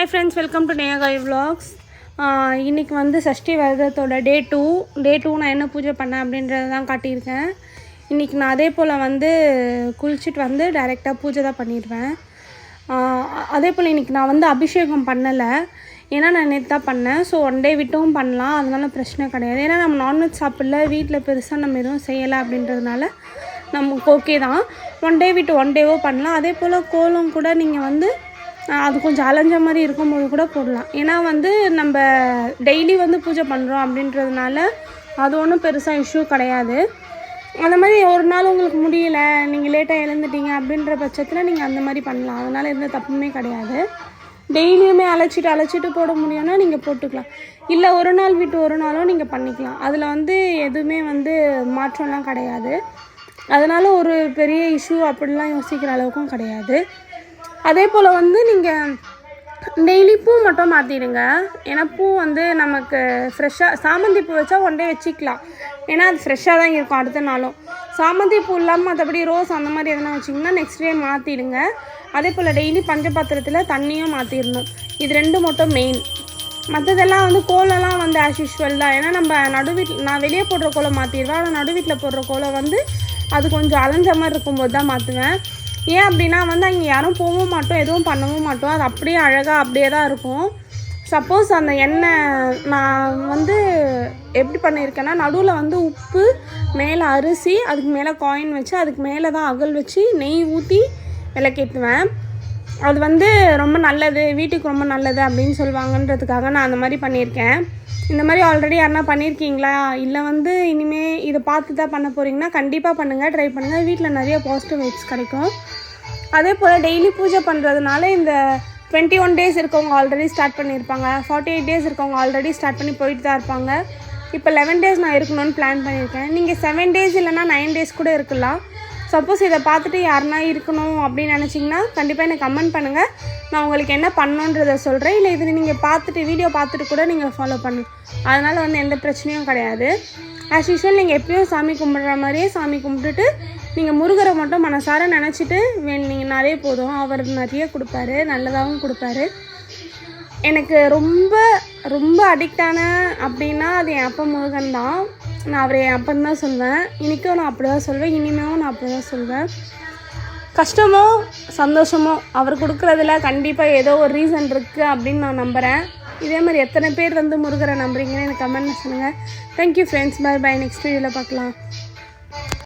Hi friends, welcome to Neyagai Vlogs. இன்னைக்கு வந்து சஷ்டி விரதத்தோட டே 2 நான் என்ன பூஜை பண்ணேன் அப்படின்றத தான் காட்டியிருக்கேன். இன்றைக்கி நான் அதே போல் வந்து குளிச்சுட்டு வந்து டைரெக்டாக பூஜை தான் பண்ணிடுவேன். அதே போல் இன்றைக்கி நான் வந்து அபிஷேகம் பண்ணலை, ஏன்னா நான் நேற்று தான் பண்ணேன். ஸோ ஒன் டே விட்டும் பண்ணலாம், அதனால பிரச்சனை கிடையாது. ஏன்னா நம்ம நான்வெஜ் சாப்பிடல, வீட்டில் பெருசாக நம்ம எதுவும் செய்யலை அப்படின்றதுனால நமக்கு ஓகே தான். ஒன் டே விட்டு ஒன் டேவோ பண்ணலாம். அதே போல் கோலம் கூட நீங்கள் வந்து அது கொஞ்சம் அலைஞ்ச மாதிரி இருக்கும்போது கூட போடலாம். ஏன்னா வந்து நம்ம டெய்லி வந்து பூஜை பண்ணுறோம் அப்படின்றதுனால அது ஒன்றும் பெருசாக இஷ்யூ கிடையாது. அந்த மாதிரி ஒரு நாள் உங்களுக்கு முடியல, நீங்கள் லேட்டாக எழுந்துட்டீங்க அப்படின்ற பட்சத்தில் நீங்கள் அந்த மாதிரி பண்ணலாம். அதனால் எந்த தப்புமே கிடையாது. டெய்லியுமே அழைச்சிட்டு போட முடியும்னா நீங்கள் போட்டுக்கலாம். இல்லை ஒரு நாள் விட்டு ஒரு நாளும் நீங்கள் பண்ணிக்கலாம். அதில் வந்து எதுவுமே வந்து மாற்றம்லாம் கிடையாது. அதனால் ஒரு பெரிய இஷ்யூ அப்படிலாம் யோசிக்கிற அளவுக்கும் கிடையாது. அதே போல் வந்து நீங்கள் டெய்லி பூ மட்டும் மாற்றிடுங்க. ஏன்னா பூ வந்து நமக்கு ஃப்ரெஷ்ஷாக, சாமந்தி பூ வச்சா ஒன் டே வச்சுக்கலாம், ஏன்னா அது ஃப்ரெஷ்ஷாக தான் இருக்கும் அடுத்த நாளும். சாமந்தி பூ இல்லாமல் மற்றபடி ரோஸ் அந்த மாதிரி எதனா வச்சிங்கன்னா நெக்ஸ்ட் டே மாற்றிடுங்க. அதே போல் டெய்லி பஞ்சபாத்திரத்தில் தண்ணியும் மாற்றிடணும். இது ரெண்டு மட்டும் மெயின். மற்றதெல்லாம் வந்து கோலம்லாம் வந்து ஆஸ் யூஷுவல் தான். ஏன்னா நம்ம நான் வெளியே போடுற கோலம் மாற்றிடுவேன், ஆனால் நடுவீட்டில் போடுற கோலம் வந்து அது கொஞ்சம் அலைஞ்ச மாதிரி இருக்கும்போது தான் மாற்றுவேன். ஏன் அப்படின்னா வந்து அங்கே யாரும் போகவும் மாட்டோம், எதுவும் பண்ணவும் மாட்டோம், அது அப்படியே அழகாக அப்படியே தான் இருக்கும். சப்போஸ் அந்த எண்ணெய் நான் வந்து எப்படி பண்ணியிருக்கேன்னா, நடுவில் வந்து உப்பு, மேலே அரிசி, அதுக்கு மேலே காயின் வச்சு, அதுக்கு மேலே தான் அகல் வச்சு நெய் ஊற்றி விளக்கேற்றுவேன். அது வந்து ரொம்ப நல்லது, வீட்டுக்கு ரொம்ப நல்லது அப்படின்னு சொல்லுவாங்கன்றதுக்காக நான் அந்த மாதிரி பண்ணியிருக்கேன். இந்த மாதிரி ஆல்ரெடி யாருன்னா பண்ணியிருக்கீங்களா, இல்லை வந்து இனிமேல் இதை பார்த்து தான் பண்ண போகிறீங்கன்னா கண்டிப்பாக பண்ணுங்கள், ட்ரை பண்ணுங்கள். வீட்டில் நிறைய பாசிட்டிவ் வைப்ஸ் கிடைக்கும். அதே போல் டெய்லி பூஜை பண்ணுறதுனால இந்த 21 டேஸ் இருக்கவங்க ஆல்ரெடி ஸ்டார்ட் பண்ணியிருப்பாங்க, 48 டேஸ் இருக்கவங்க ஆல்ரெடி ஸ்டார்ட் பண்ணி போயிட்டு தான் இருப்பாங்க. இப்போ 11 டேஸ் நான் இருக்கணும்னு பிளான் பண்ணியிருக்கேன். நீங்கள் 7 டேஸ் இல்லைனா 9 டேஸ் கூட இருக்கலாம். சப்போஸ் இதை பார்த்துட்டு யாருன்னா இருக்கணும் அப்படின்னு நினச்சிங்கன்னா கண்டிப்பாக எனக்கு கமெண்ட் பண்ணுங்கள், நான் உங்களுக்கு என்ன பண்ணணுன்றதை சொல்கிறேன். இல்லை இது நீங்கள் பார்த்துட்டு வீடியோ பார்த்துட்டு கூட நீங்கள் ஃபாலோ பண்ணணும், அதனால் வந்து எந்த பிரச்சனையும் கிடையாது. ஆஸ் யூஷுவல் நீங்கள் எப்பயும் சாமி கும்பிட்ற மாதிரியே சாமி கும்பிட்டுட்டு நீங்கள் முருகரை மட்டும் மனசார நினச்சிட்டு வேணுனீங்கனாலே போதும். அவர் நிறைய கொடுப்பாரு, நல்லதாகவும் கொடுப்பாரு. எனக்கு ரொம்ப ரொம்ப அடிக்டான அப்படின்னா அது என் அப்பா முருகன் தான். நான் அவரை என் அப்பன்னு தான் சொல்வேன். இன்றைக்கும் நான் அப்படி தான் சொல்வேன், இனிமேலும் நான் அப்படி தான் சொல்வேன். கஷ்டமோ சந்தோஷமோ அவர் கொடுக்குறதுல கண்டிப்பாக ஏதோ ஒரு ரீசன் இருக்குது அப்படின்னு நான் நம்புகிறேன். இதே மாதிரி எத்தனை பேர் வந்து முருகரை நம்புறீங்கன்னு எனக்கு கமெண்ட் சொல்லுங்கள். Thank you friends, bye bye. Next வீடியோவில் பார்க்கலாம்.